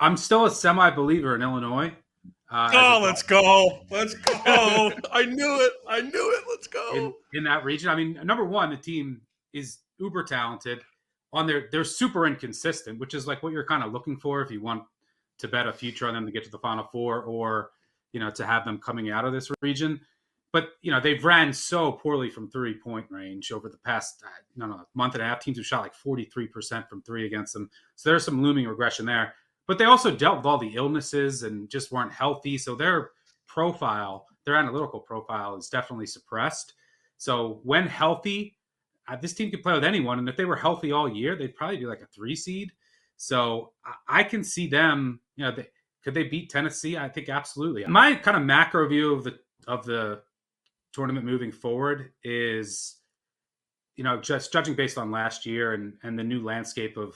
I'm still a semi-believer in Illinois. As a Oh, let's go. Let's go. I knew it. I knew it. Let's go. in that region. I mean, number one, the team is uber talented. They're super inconsistent, which is like what you're kind of looking for if you want to bet a future on them to get to the Final Four, or to have them coming out of this region. But they've ran so poorly from 3-point range over the past month and a half. Teams have shot like 43% from three against them, so there's some looming regression there. But they also dealt with all the illnesses and just weren't healthy, so their analytical profile is definitely suppressed. So when healthy, this team could play with anyone, and if they were healthy all year, they'd probably be like a 3 seed. So I can see them. Could they beat Tennessee? I think absolutely. My kind of macro view of the tournament moving forward is, just judging based on last year and the new landscape of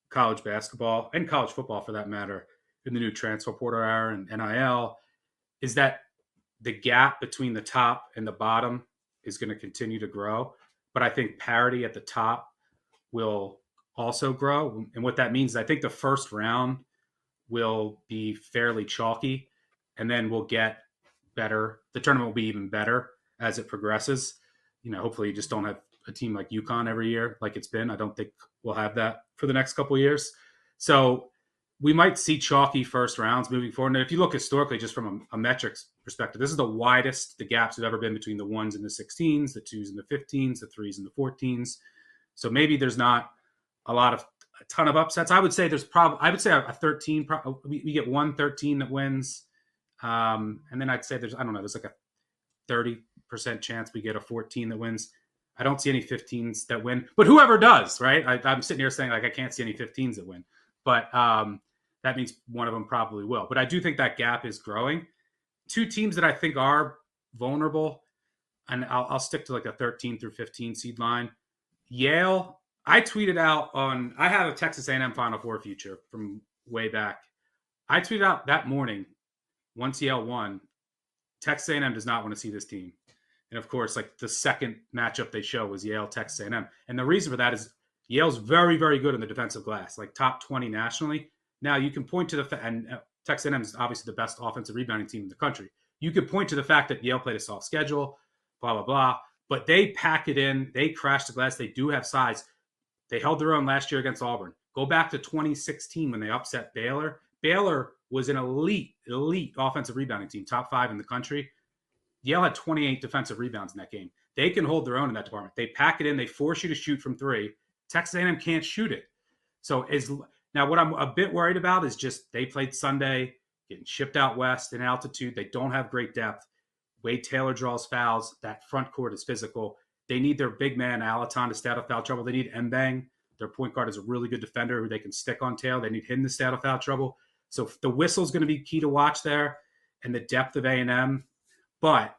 college basketball and college football for that matter, in the new transfer portal era and NIL, is that the gap between the top and the bottom is going to continue to grow. But I think parity at the top will also grow. And what that means is I think the first round will be fairly chalky, and then we'll get better. The tournament will be even better as it progresses. Hopefully you just don't have a team like UConn every year like it's been. I don't think we'll have that for the next couple of years. So we might see chalky first rounds moving forward. And if you look historically, just from a metrics perspective, this is the widest the gaps have ever been between the 1s and the 16s, the 2s and the 15s, the 3s and the 14s. So maybe there's not a ton of upsets. I would say a 13. We get 1-13 that wins. And then I'd say there's like a 30% chance we get a 14 that wins. I don't see any 15s that win, but whoever does, right? I'm sitting here saying like I can't see any 15s that win, but that means one of them probably will. But I do think that gap is growing. Two teams that I think are vulnerable, and I'll stick to like a 13 through 15 seed line. Yale. I tweeted out I have a Texas A&M Final Four future from way back. I tweeted out that morning, once Yale won, Texas A&M does not want to see this team. And of course, like the second matchup they show was Yale, Texas A&M. And the reason for that is Yale's very, very good in the defensive glass, like top 20 nationally. Now you can point to and Texas A&M is obviously the best offensive rebounding team in the country. You could point to the fact that Yale played a soft schedule, blah, blah, blah. But they pack it in. They crash the glass. They do have size. They held their own last year against Auburn. Go back to 2016 when they upset Baylor. Baylor was an elite offensive rebounding team, top 5 in the country. Yale had 28 defensive rebounds in that game. They can hold their own in that department. They pack it in. They force you to shoot from 3. Texas A&M can't shoot it. So now what I'm a bit worried about is just they played Sunday, getting shipped out west in altitude. They don't have great depth. Wade Taylor draws fouls. That front court is physical. They need their big man, Alaton, to stay out of foul trouble. They need Mbang. Their point guard is a really good defender who they can stick on Taylor. They need him to stay out of foul trouble. So the whistle's going to be key to watch there, and the depth of A&M. But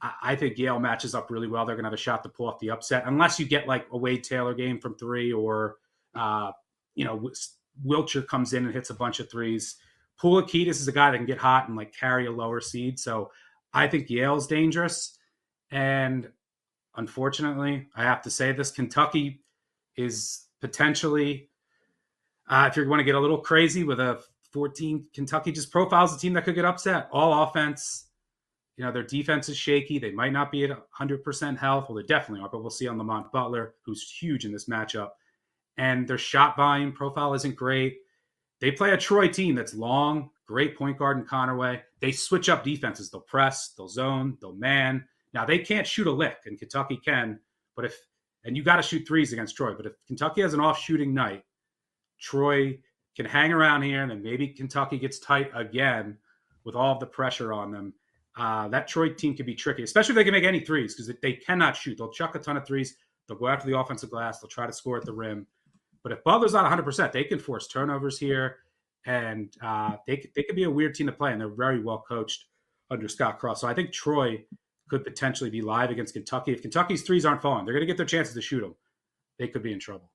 I think Yale matches up really well. They're going to have a shot to pull off the upset, unless you get like a Wade Taylor game from 3, or Wiltshire comes in and hits a bunch of threes. Poulikitis is a guy that can get hot and like carry a lower seed. So I think Yale's dangerous. And unfortunately, I have to say this, Kentucky is potentially, if you're going to get a little crazy with a 14, Kentucky just profiles a team that could get upset. All offense. Their defense is shaky. They might not be at 100% health. Well, they definitely are, but we'll see on Lamont Butler, who's huge in this matchup. And their shot volume profile isn't great. They play a Troy team that's long, great point guard in Conaway. They switch up defenses. They'll press, they'll zone, they'll man. Now, they can't shoot a lick, and Kentucky can. And you got to shoot threes against Troy. But if Kentucky has an off-shooting night, Troy can hang around here, and then maybe Kentucky gets tight again with all of the pressure on them. That Troy team can be tricky, especially if they can make any threes, because they cannot shoot. They'll chuck a ton of threes. They'll go after the offensive glass. They'll try to score at the rim. But if Butler's not 100%, they can force turnovers here, and they could be a weird team to play, and they're very well coached under Scott Cross. So I think Troy could potentially be live against Kentucky. If Kentucky's threes aren't falling, they're going to get their chances to shoot them. They could be in trouble.